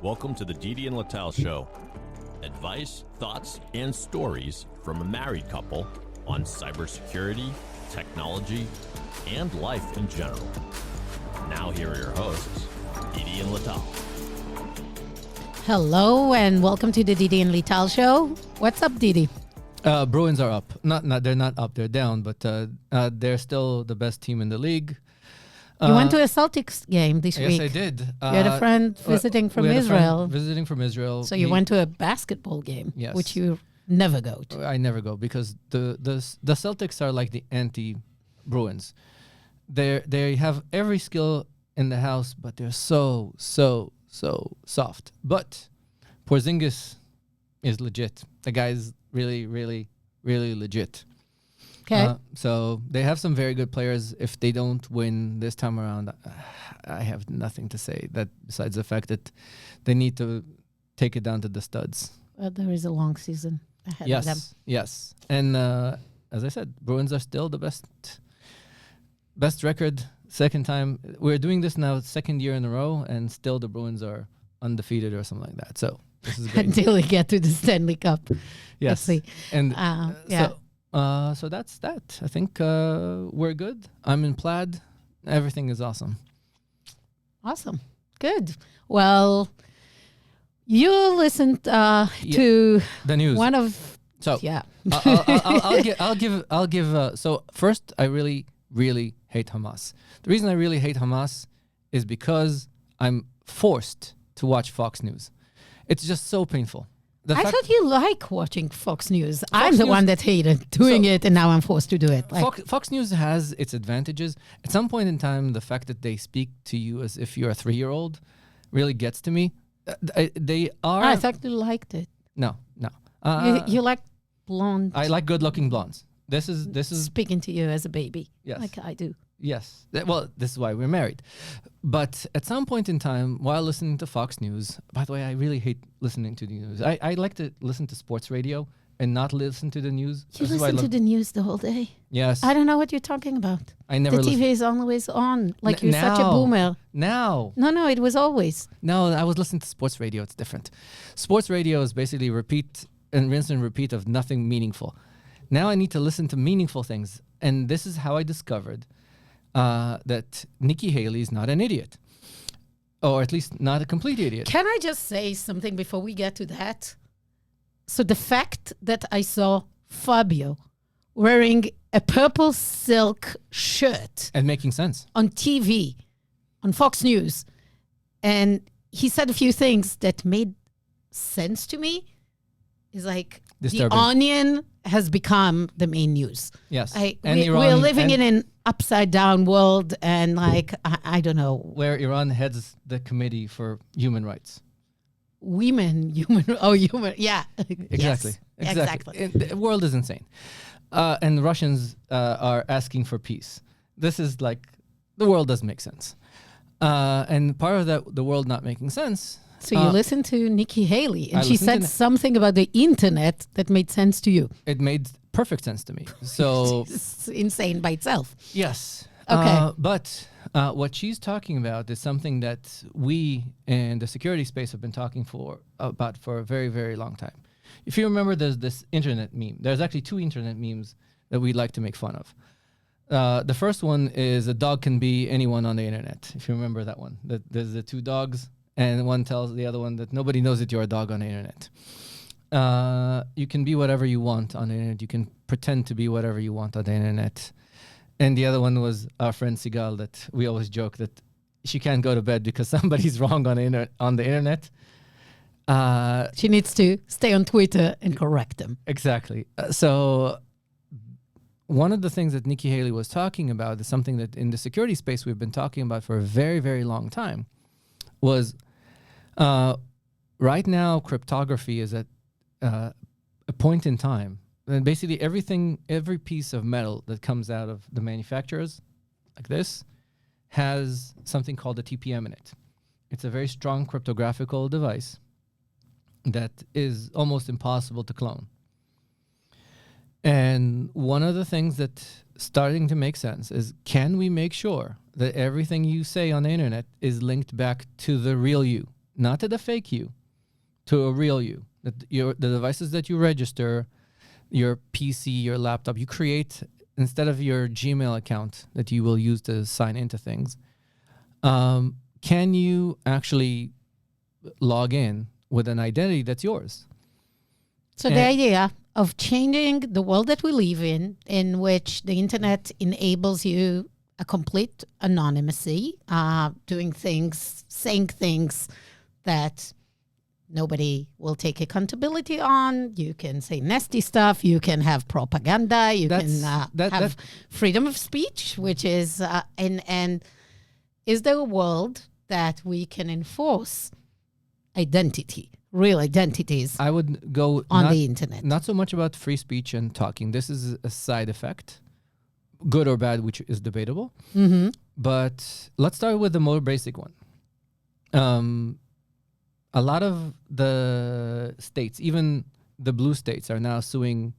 Welcome to the Didi and Lital Show. Advice, thoughts, and stories from a married couple on cybersecurity, technology, and life in general. Now here are your hosts, Didi and Lital. Hello and welcome to the Didi and Lital Show. What's up, Didi? Bruins are up. They're not up. They're down, but they're still the best team in the league. You went to a Celtics game this week. Yes, I did. You had a friend visiting from Israel. Visiting from Israel. So you went to a basketball game, Yes. which you never go to. I never go because the Celtics are like the anti-Bruins. They have every skill in the house, but they're so soft. But Porzingis is legit. The guy's really legit. Okay. So they have some very good players. If they don't win this time around, I have nothing to say that besides the fact that they need to take it down to the studs. There is a long season ahead of them. Yes. And as I said, Bruins are still the best record. Second time. We're doing this now, second year in a row, and still the Bruins are undefeated or something like that. So this is great. Until we get to the Stanley Cup. Yes. Let's see. And yeah. So that's that. I think we're good. I'm in plaid. Everything is awesome. Awesome. Good. Well, you listened to The news. one of So I'll give. So first, I really hate Hamas. The reason I really hate Hamas is because I'm forced to watch Fox News. It's just so painful. I thought you like watching Fox News. I'm the one that hated doing it, and now I'm forced to do it. Fox News has its advantages. At some point in time, the fact that they speak to you as if you're a 3-year-old really gets to me. They are. I thought you liked it. No. You like blonde. I like good-looking blondes. This is speaking to you as a baby. Yes. Like I do. Yes. Well, this is why we're married. But at some point in time, while listening to Fox News, by the way, I really hate listening to the news. I like to listen to sports radio and not listen to the news. You listen to the news the whole day? Yes. I don't know what you're talking about. I never The TV is always on. Like you're such a boomer. Now. No, it was always. No, I was listening to sports radio. It's different. Sports radio is basically repeat and rinse and repeat of nothing meaningful. Now I need to listen to meaningful things. And this is how I discovered that Nikki Haley is not an idiot. Or at least not a complete idiot. Can I just say something before we get to that? So the fact that I saw Fabio wearing a purple silk shirt And making sense. on TV, on Fox News, and he said a few things that made sense to me, is like Disturbing. The Onion has become the main news. Yes. We're living in an upside down world, and like I don't know, where Iran heads the Committee for Human Rights. human, yeah, Exactly. Yes, exactly. The world is insane. And Russians are asking for peace. This is like, the world doesn't make sense. And part of that, the world not making sense. So you listened to Nikki Haley, and I she listened said to something about the internet that made sense to you. It made perfect sense to me. So It's insane by itself. yes. Okay. But what she's talking about is something that we in the security space have been talking about for a very, very long time. If you remember, there's this internet meme. There's actually 2 internet memes that we like to make fun of. The first one is a dog can be anyone on the internet. If you remember that one, there's the 2 dogs, and one tells the other one that nobody knows that you're a dog on the internet. You can be whatever you want on the internet. You can pretend to be whatever you want on the internet. And the other one was our friend Sigal, that we always joke that she can't go to bed because somebody's wrong on the internet. She needs to stay on Twitter and correct them. Exactly. So one of the things that Nikki Haley was talking about is something that in the security space we've been talking about for a very, very long time, was right now cryptography is at a point in time. And basically every piece of metal that comes out of the manufacturers, like this, has something called a TPM in it. It's a very strong cryptographical device that is almost impossible to clone. And one of the things that's starting to make sense is, can we make sure that everything you say on the internet is linked back to the real you, not to the fake you, to a real you. That the devices that you register, your PC, your laptop, you create instead of your Gmail account that you will use to sign into things. Can you actually log in with an identity that's yours? So the idea of changing the world that we live in which the internet enables you a complete anonymity, doing things, saying things that nobody will take accountability on. You can say nasty stuff. You can have propaganda. You can have freedom of speech, which is, and is there a world that we can enforce identity, real identities? I would go on the internet. Not so much about free speech and talking. This is a side effect, good or bad, which is debatable. Mm-hmm. But let's start with the more basic one. A lot of the states, even the blue states, are now suing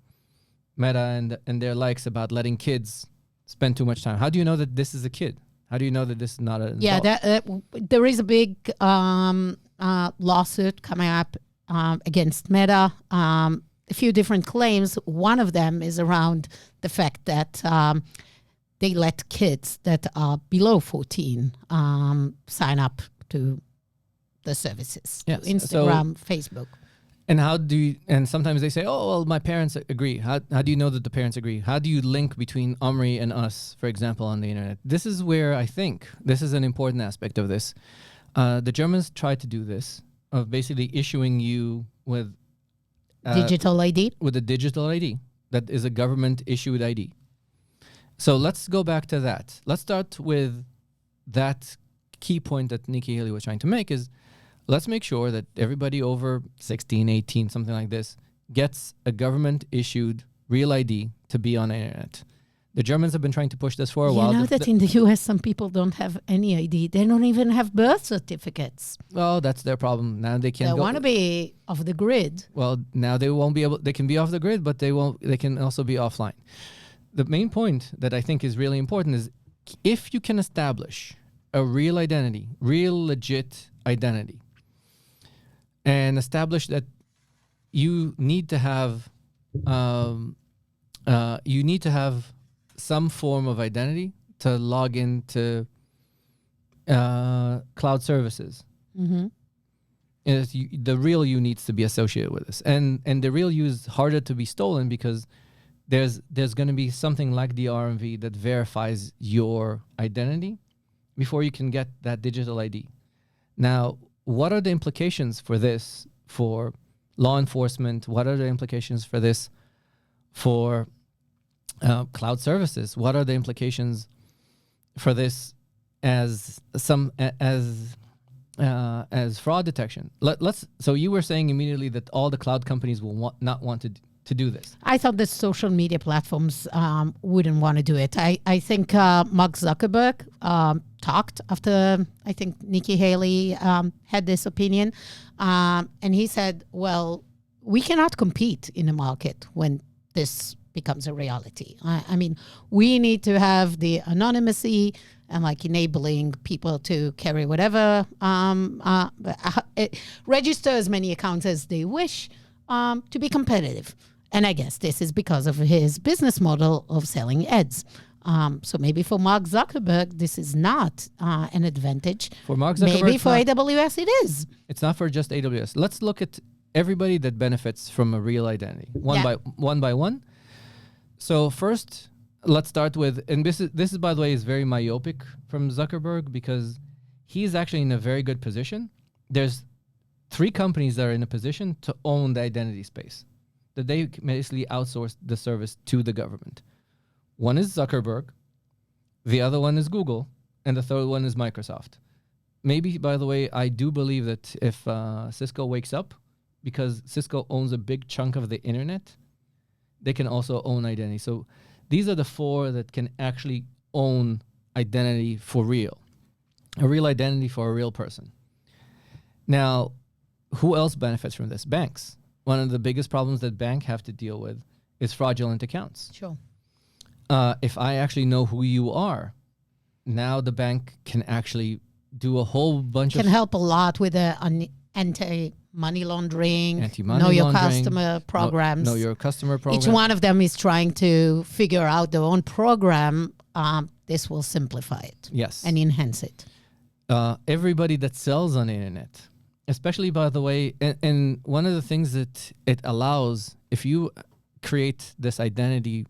Meta and their likes about letting kids spend too much time. How do you know that this is a kid? How do you know that this is not an adult? There is a big lawsuit coming up against Meta. A few different claims. One of them is around the fact that they let kids that are below 14 sign up to the services, yes. to Instagram, Facebook. And how do you, and sometimes they say, oh, well, my parents agree. How do you know that the parents agree? How do you link between Omri and us, for example, on the internet? This is where I think this is an important aspect of this. The Germans tried to do this, of basically issuing you with Digital ID? With a digital ID that is a government issued ID. So let's go back to that. Let's start with that key point that Nikki Haley was trying to make is, let's make sure that everybody over 16, 18, something like this, gets a government-issued real ID to be on the internet. The Germans have been trying to push this for a while. You know that in the U.S. some people don't have any ID. They don't even have birth certificates. Well, that's their problem. Now they can't They want to be off the grid. Well, now they won't be able. They can be off the grid, but they won't. They can also be offline. The main point that I think is really important is if you can establish a real identity, real legit identity, and establish that you need to have some form of identity to log into cloud services. Mm-hmm. The real you needs to be associated with this, and the real you is harder to be stolen because there's going to be something like the RMV that verifies your identity before you can get that digital ID. Now, what are the implications for this for law enforcement? What are the implications for this for cloud services? What are the implications for this as fraud detection? So you were saying immediately that all the cloud companies will not want to do this. I thought the social media platforms wouldn't want to do it. I think Mark Zuckerberg talked after, I think Nikki Haley had this opinion. And he said, well, we cannot compete in the market when this becomes a reality. I mean, we need to have the anonymity and like enabling people to carry whatever, register as many accounts as they wish to be competitive. And I guess this is because of his business model of selling ads. So maybe for Mark Zuckerberg, this is not an advantage. For Mark Zuckerberg, maybe for AWS, it is. It's not for just AWS. Let's look at everybody that benefits from a real identity, one by one. So first, let's start with, and this is by the way is very myopic from Zuckerberg because he's actually in a very good position. There's 3 companies that are in a position to own the identity space, that they basically outsource the service to the government. One is Zuckerberg, the other one is Google, and the third one is Microsoft. Maybe, by the way, I do believe that if Cisco wakes up, because Cisco owns a big chunk of the internet, they can also own identity. So these are the 4 that can actually own identity for real, a real identity for a real person. Now, who else benefits from this? Banks. One of the biggest problems that banks have to deal with is fraudulent accounts. Sure. If I actually know who you are, now the bank can actually do a whole bunch Can of help a lot with the anti-money laundering, anti-money know your laundering, customer programs. know your customer program. Each one of them is trying to figure out their own program. This will simplify it Yes. and enhance it. Everybody that sells on the internet, especially, by the way, and one of the things that it allows, if you create this identity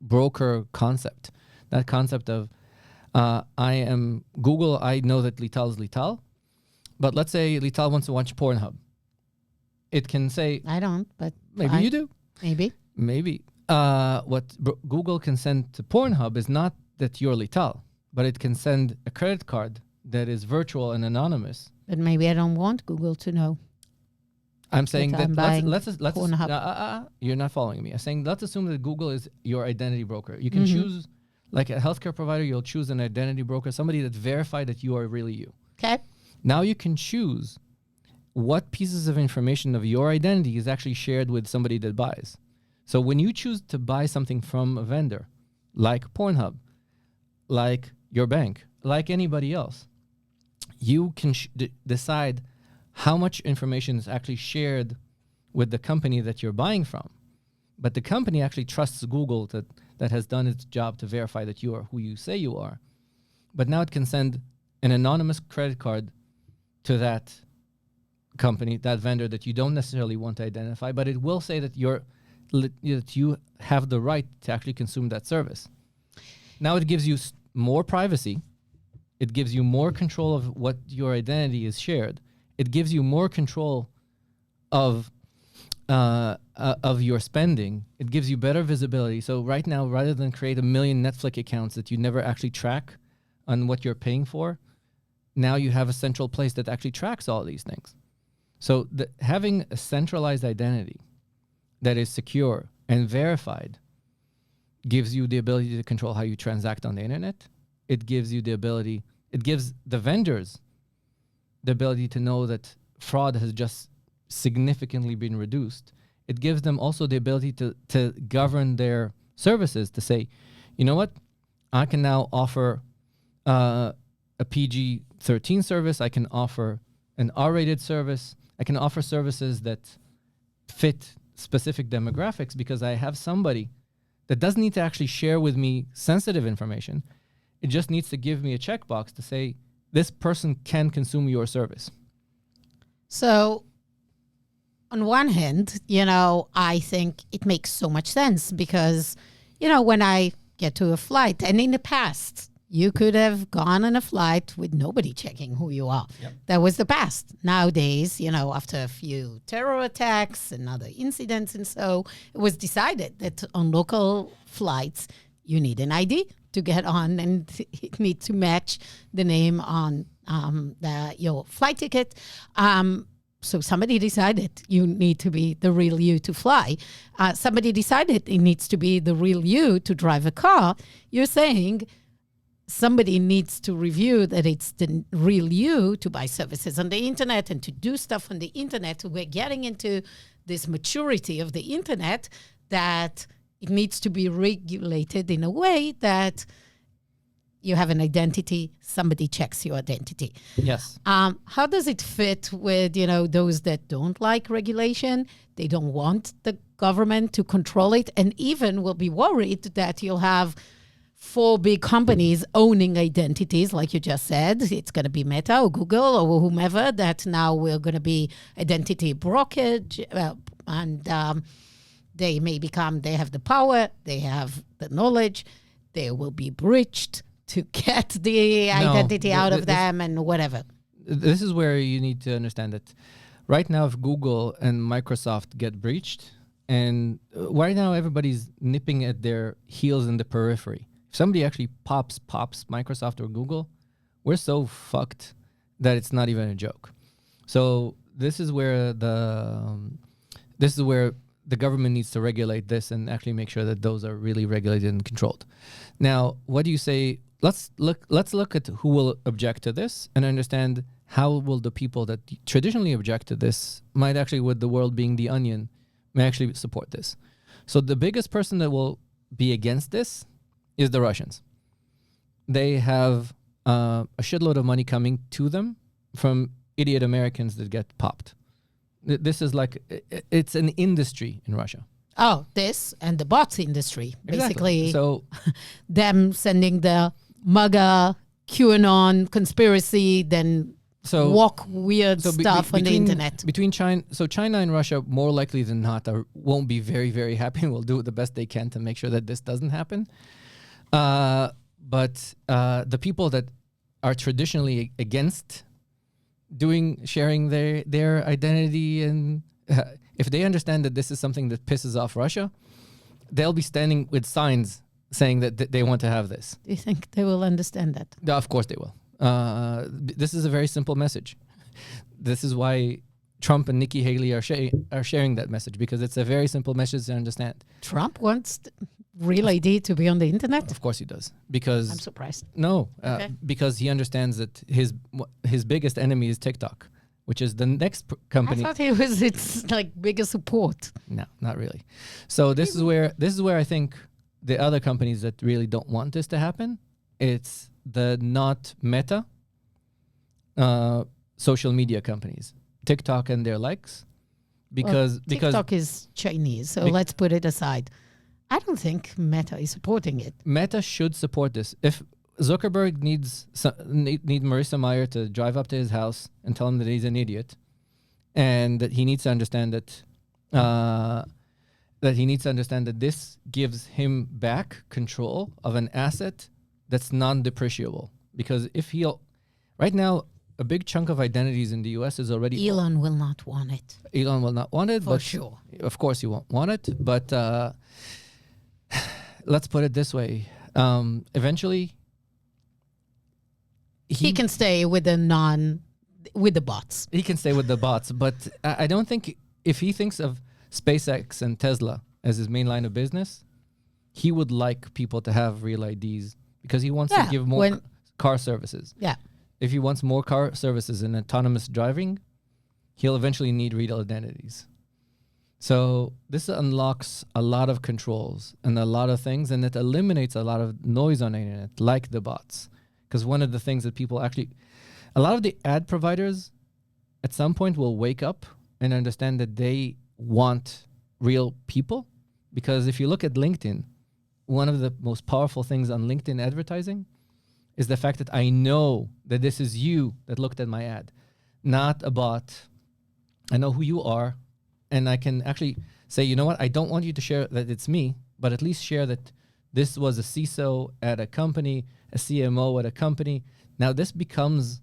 broker concept, that concept of I am Google, I know that Lital is Lital, but let's say Lital wants to watch Pornhub. It can say, I don't, but maybe you do. Maybe. Maybe. Google can send to Pornhub is not that you're Lital, but it can send a credit card that is virtual and anonymous. But maybe I don't want Google to know. I'm saying that that I'm let's Pornhub. you're not following me. I'm saying let's assume that Google is your identity broker. You can choose, like a healthcare provider, you'll choose an identity broker, somebody that verified that you are really you. Okay. Now you can choose what pieces of information of your identity is actually shared with somebody that buys. So when you choose to buy something from a vendor, like Pornhub, like your bank, like anybody else, you can decide how much information is actually shared with the company that you're buying from. But the company actually trusts Google that has done its job to verify that you are who you say you are. But now it can send an anonymous credit card to that company, that vendor that you don't necessarily want to identify, but it will say that that you have the right to actually consume that service. Now it gives you more privacy. It gives you more control of what your identity is shared. It gives you more control of your spending. It gives you better visibility. So right now, rather than create 1 million Netflix accounts that you never actually track on what you're paying for, now you have a central place that actually tracks all these things. So having a centralized identity that is secure and verified gives you the ability to control how you transact on the internet. It gives you the ability, it gives the vendors the ability to know that fraud has just significantly been reduced. It gives them also the ability to govern their services, to say, you know what, I can now offer a PG-13 service. I can offer an R-rated service. I can offer services that fit specific demographics because I have somebody that doesn't need to actually share with me sensitive information. It just needs to give me a checkbox to say, this person can consume your service. So on one hand, I think it makes so much sense because, when I get to a flight, and in the past, you could have gone on a flight with nobody checking who you are. Yep. That was the past. Nowadays, after a few terror attacks and other incidents and so, it was decided that on local flights, you need an ID to get on, and it needs to match the name on your flight ticket. So somebody decided you need to be the real you to fly. Somebody decided it needs to be the real you to drive a car. You're saying somebody needs to review that it's the real you to buy services on the internet and to do stuff on the internet. We're getting into this maturity of the internet that it needs to be regulated in a way that you have an identity, somebody checks your identity. Yes. How does it fit with, those that don't like regulation? They don't want the government to control it, and even will be worried that you'll have 4 big companies owning identities, like you just said. It's going to be Meta or Google or whomever, that now we're going to be identity brokerage, and they have the power, they have the knowledge, they will be breached to get the identity out of them and whatever. This is where you need to understand that right now, if Google and Microsoft get breached, and right now everybody's nipping at their heels in the periphery. If somebody actually pops Microsoft or Google, we're so fucked that it's not even a joke. So this is where the government needs to regulate this and actually make sure that those are really regulated and controlled. Now, what do you say? Let's look at who will object to this and understand how will the people that traditionally object to this, might actually, with the world being the onion, may actually support this. So the biggest person that will be against this is the Russians. They have a shitload of money coming to them from idiot Americans that get popped. This is like, it's an industry in Russia. Oh, this and the bots industry. Exactly. Basically, So them sending the MAGA, QAnon conspiracy, then walk weird stuff on the internet. Between China and Russia, more likely than not, won't be very, very happy and will do the best they can to make sure that this doesn't happen. But the people that are traditionally against sharing their identity, and if they understand that this is something that pisses off Russia, they'll be standing with signs saying that they want to have this. Do you think they will understand that? Yeah, of course they will. This is a very simple message. This is why Trump and Nikki Haley are sharing that message, because it's a very simple message to understand. Trump wants Real ID to be on the internet? Of course he does. Because I'm surprised. No, Okay. because he understands that his biggest enemy is TikTok, which is the next company. I thought he was its biggest support. No, not really. So this is where I think the other companies that really don't want this to happen, it's the not Meta social media companies, TikTok and their likes, because TikTok is Chinese, so let's put it aside. I don't think Meta is supporting it. Meta should support this. If Zuckerberg needs Marissa Mayer to drive up to his house and tell him that he's an idiot, and that he needs to understand that this gives him back control of an asset that's non-depreciable. Because right now, a big chunk of identities in the US is already... Elon will not want it. Elon will not want it. For sure. Of course he won't want it. But let's put it this way. Eventually... He can stay with the bots. He can stay with the bots. But I don't think... If he thinks of SpaceX and Tesla as his main line of business, he would like people to have real IDs because he wants to give more car services. Yeah. If he wants more car services and autonomous driving, he'll eventually need real identities. So this unlocks a lot of controls and a lot of things, and it eliminates a lot of noise on the internet, like the bots. Because one of the things that a lot of the ad providers at some point will wake up and understand that they want real people. Because if you look at LinkedIn, one of the most powerful things on LinkedIn advertising is the fact that I know that this is you that looked at my ad, not a bot. I know who you are, and I can actually say, you know what, I don't want you to share that it's me, but at least share that this was a CISO at a company, a CMO at a company. Now this becomes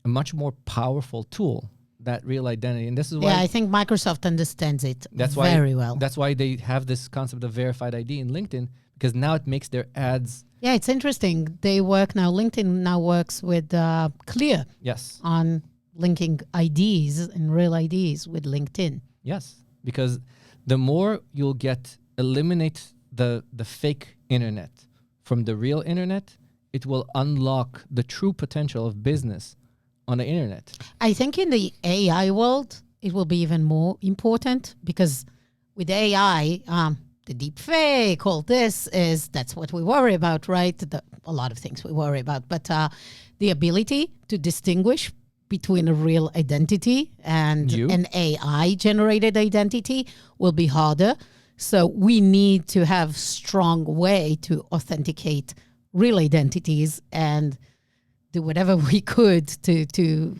a much more powerful tool, that real identity. And this is why... Yeah, I think Microsoft understands it why, very well. That's why they have this concept of verified ID in LinkedIn, because now it makes their ads... Yeah, it's interesting. LinkedIn now works with Clear. Yes. On linking IDs and real IDs with LinkedIn. Yes, because the more you'll eliminate the fake internet from the real internet, it will unlock the true potential of business on the internet. I think in the AI world, it will be even more important because with AI, the deep fake, all that's what we worry about, right? A lot of things we worry about, but the ability to distinguish between a real identity and an AI generated identity will be harder. So we need to have strong way to authenticate real identities and do whatever we could to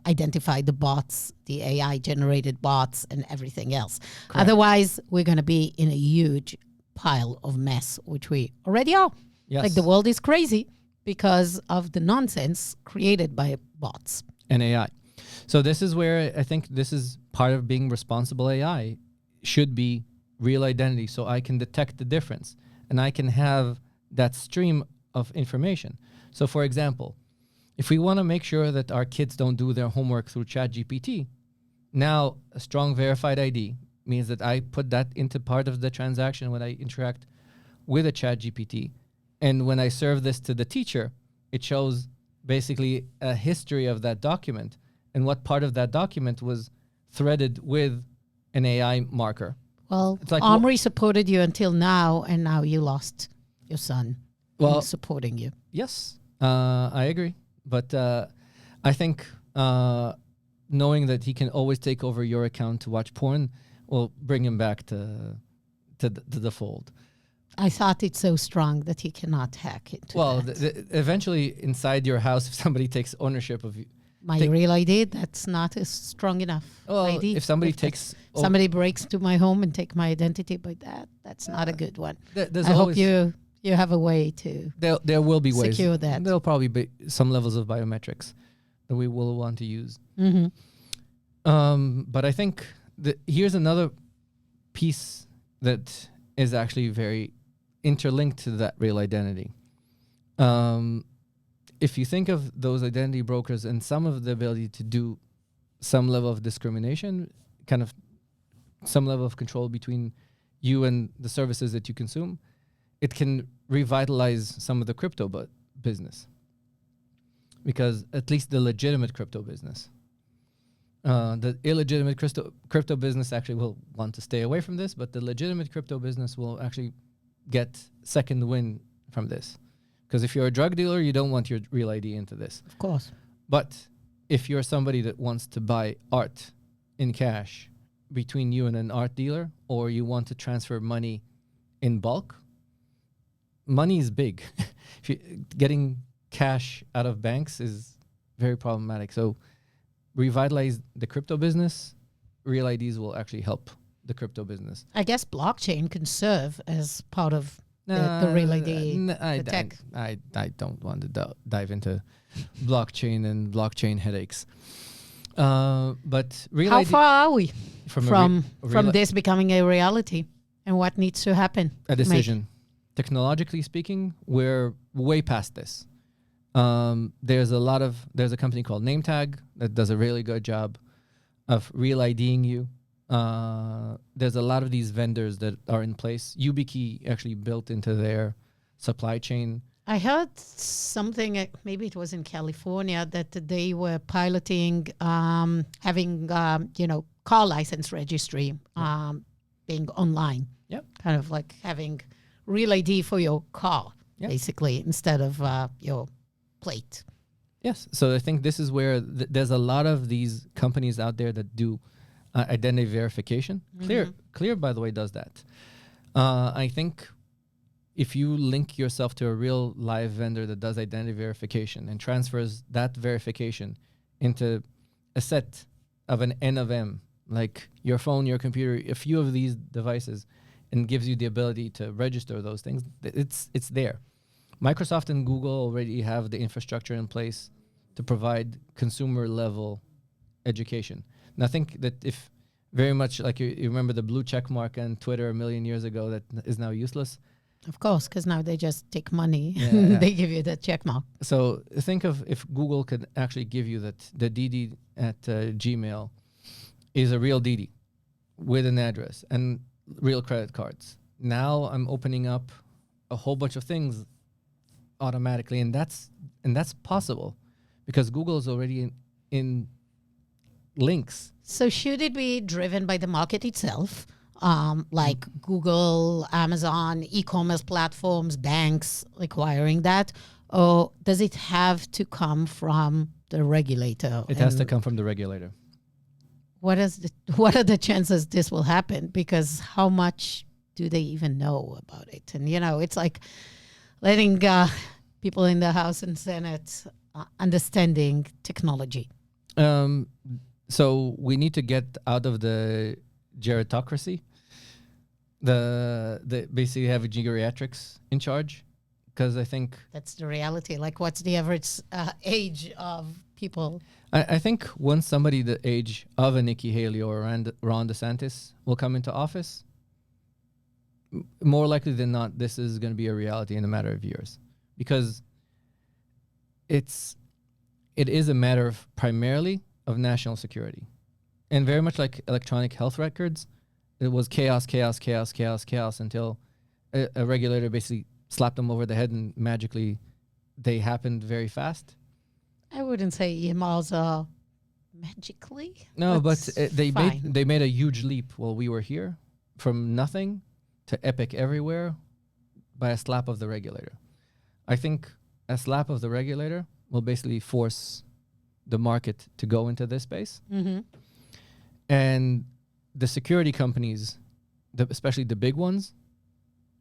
identify the bots, the AI generated bots and everything else. Correct. Otherwise, we're going to be in a huge pile of mess, which we already are. Yes. Like the world is crazy because of the nonsense created by bots. And AI. So this is where I think this is part of being responsible AI should be real identity. So I can detect the difference and I can have that stream of information. So for example, if we want to make sure that our kids don't do their homework through ChatGPT, now a strong verified ID means that I put that into part of the transaction when I interact with a ChatGPT. And when I serve this to the teacher, it shows basically a history of that document and what part of that document was threaded with an AI marker. Well, it's like Omri supported you until now, and now you lost your son supporting you. Yes. I agree, but I think knowing that he can always take over your account to watch porn will bring him back to the fold. I thought it's so strong that he cannot hack it. Well, eventually inside your house, if somebody takes ownership of you, My real ID, that's not a strong enough well, ID. if somebody takes somebody breaks to my home and take my identity, but that's not a good one. there's I hope always, you have a way to there will be ways. secure that. There'll probably be some levels of biometrics that we will want to use. Mm-hmm. But I think that here's another piece that is actually very interlinked to that real identity. If you think of those identity brokers and some of the ability to do some level of discrimination, kind of some level of control between you and the services that you consume, it can revitalize some of the crypto business. Because at least the legitimate crypto business. The illegitimate crypto business actually will want to stay away from this, but the legitimate crypto business will actually get second win from this. Because if you're a drug dealer, you don't want your real ID into this. Of course. But if you're somebody that wants to buy art in cash between you and an art dealer, or you want to transfer money in bulk, money is big. Getting cash out of banks is very problematic. So revitalize the crypto business, real IDs will actually help the crypto business. I guess blockchain can serve as part of the real ID, the tech. I don't want to dive into blockchain and blockchain headaches. But real How ID far are we from real this becoming a reality, and what needs to happen? a decision. Technologically speaking, we're way past this. There's a company called NameTag that does a really good job of real IDing you. There's a lot of these vendors that are in place. YubiKey actually built into their supply chain. I heard something, maybe it was in California, that they were piloting having, car license registry being online. Yep. Kind of like having real ID for your car, basically, instead of your plate. Yes. So I think this is where there's a lot of these companies out there that do identity verification. Mm-hmm. Clear, by the way, does that. I think if you link yourself to a real live vendor that does identity verification and transfers that verification into a set of an N of M, like your phone, your computer, a few of these devices, and gives you the ability to register those things, it's there. Microsoft and Google already have the infrastructure in place to provide consumer level education. And I think that if very much like you remember the blue check mark on Twitter a million years ago that is now useless. Of course, because now they just take money Yeah, and yeah. they give you the check mark. So think of if Google could actually give you that the Didi at Gmail is a real Didi with an address and real credit cards. Now I'm opening up a whole bunch of things automatically, and that's possible because Google is already in links. So should it be driven by the market itself, like Google, Amazon, e-commerce platforms, banks requiring that, or does it have to come from the regulator? It has to come from the regulator. What are the chances this will happen? Because how much do they even know about it? And it's like letting people in the House and Senate understanding technology. So we need to get out of the gerontocracy. The basically have a geriatrics in charge, because I think That's the reality. Like, what's the average age of people? I think once somebody the age of a Nikki Haley or Ron DeSantis will come into office, more likely than not, this is going to be a reality in a matter of years, because it is a matter of primarily of national security, and very much like electronic health records, it was chaos until a regulator basically slapped them over the head and magically they happened very fast. I wouldn't say EMRs are magically. No, but That's they fine. made a huge leap while we were here, from nothing to epic everywhere by a slap of the regulator. I think a slap of the regulator will basically force the market to go into this space. Mm-hmm. And the security companies, especially the big ones,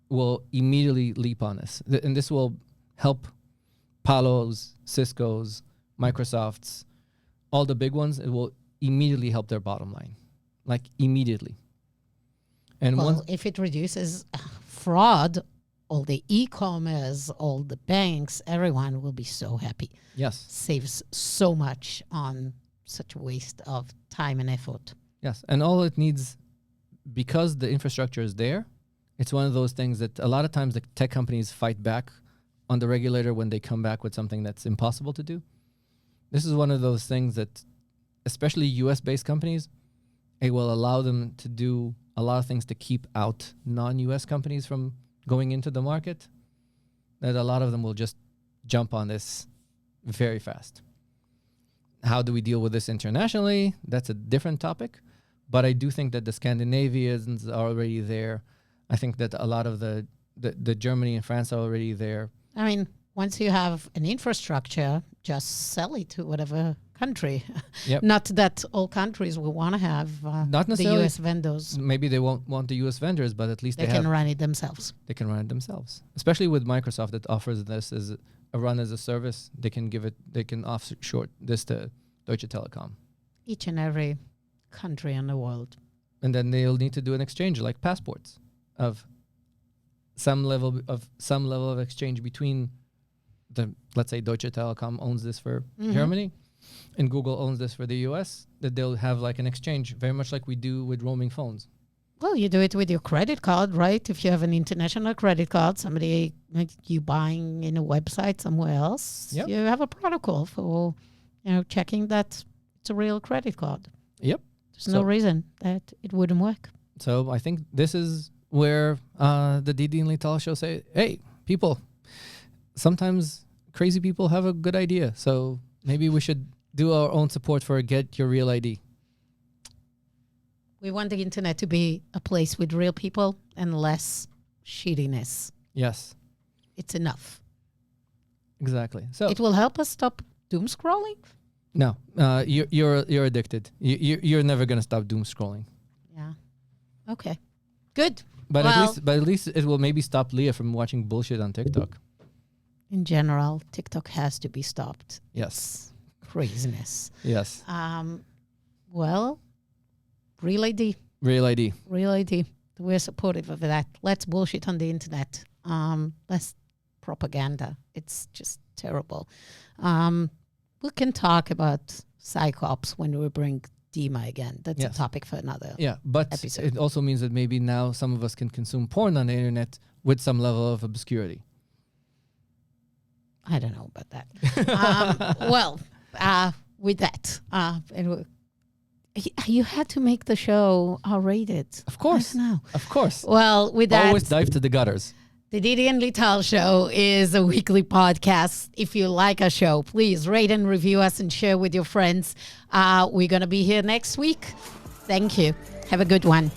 will immediately leap on this. And this will help Palos, Cisco's, Microsoft's, all the big ones. It will immediately help their bottom line, like immediately. And Well, if it reduces fraud, all the e-commerce, all the banks, everyone will be so happy. yes, Saves so much on such a waste of time and effort. yes. And all it needs, because the infrastructure is there, it's one of those things that a lot of times the tech companies fight back on the regulator when they come back with something that's impossible to do. This is one of those things that, especially US-based companies, it will allow them to do a lot of things to keep out non-US companies from going into the market, that a lot of them will just jump on this very fast. How do we deal with this internationally? That's a different topic. But I do think that the Scandinavians are already there. I think that a lot of the Germany and France are already there. I mean, once you have an infrastructure, just sell it to whatever country. Yep. Not that all countries will want to have Not the necessarily. US vendors. Maybe they won't want the US vendors, but at least They they can have, run it themselves. they can run it themselves. Especially with Microsoft that offers this as a run as a service. They can offshore this to Deutsche Telekom. Each and every country in the world. And then they'll need to do an exchange like passports of some level of exchange between let's say Deutsche Telekom owns this for Germany and Google owns this for the US, that they'll have like an exchange, very much like we do with roaming phones. Well, you do it with your credit card, right? If you have an international credit card, somebody like you buying in a website somewhere else, Yep. you have a protocol for, checking that it's a real credit card. Yep. There's no reason that it wouldn't work. So I think this is where the Didi and Lital show say, hey, people, sometimes crazy people have a good idea. So maybe we should do our own support for Get Your Real ID. We want the internet to be a place with real people and less shittiness. Yes, It's enough. exactly. So It will help us stop doom scrolling. no, you're addicted. You're never gonna stop doom scrolling. Yeah. Okay. Good. But Well- at least it will maybe stop Leah from watching bullshit on TikTok. In general, TikTok has to be stopped. Yes. Craziness. Yes. Well, Real ID. Real ID. Real ID. We're supportive of that. Let's bullshit on the internet. Less propaganda. It's just terrible. We can talk about psychops when we bring Dima again. That's Yes. a topic for another. Yeah, but episode. it also means that maybe now some of us can consume porn on the internet with some level of obscurity. I don't know about that. With that, you had to make the show R-rated. Of course. No. Of course. Well, with that, Always dive to the gutters. the Didi and Lital show is a weekly podcast. If you like our show, please rate and review us and share with your friends. We're going to be here next week. Thank you. Have a good one.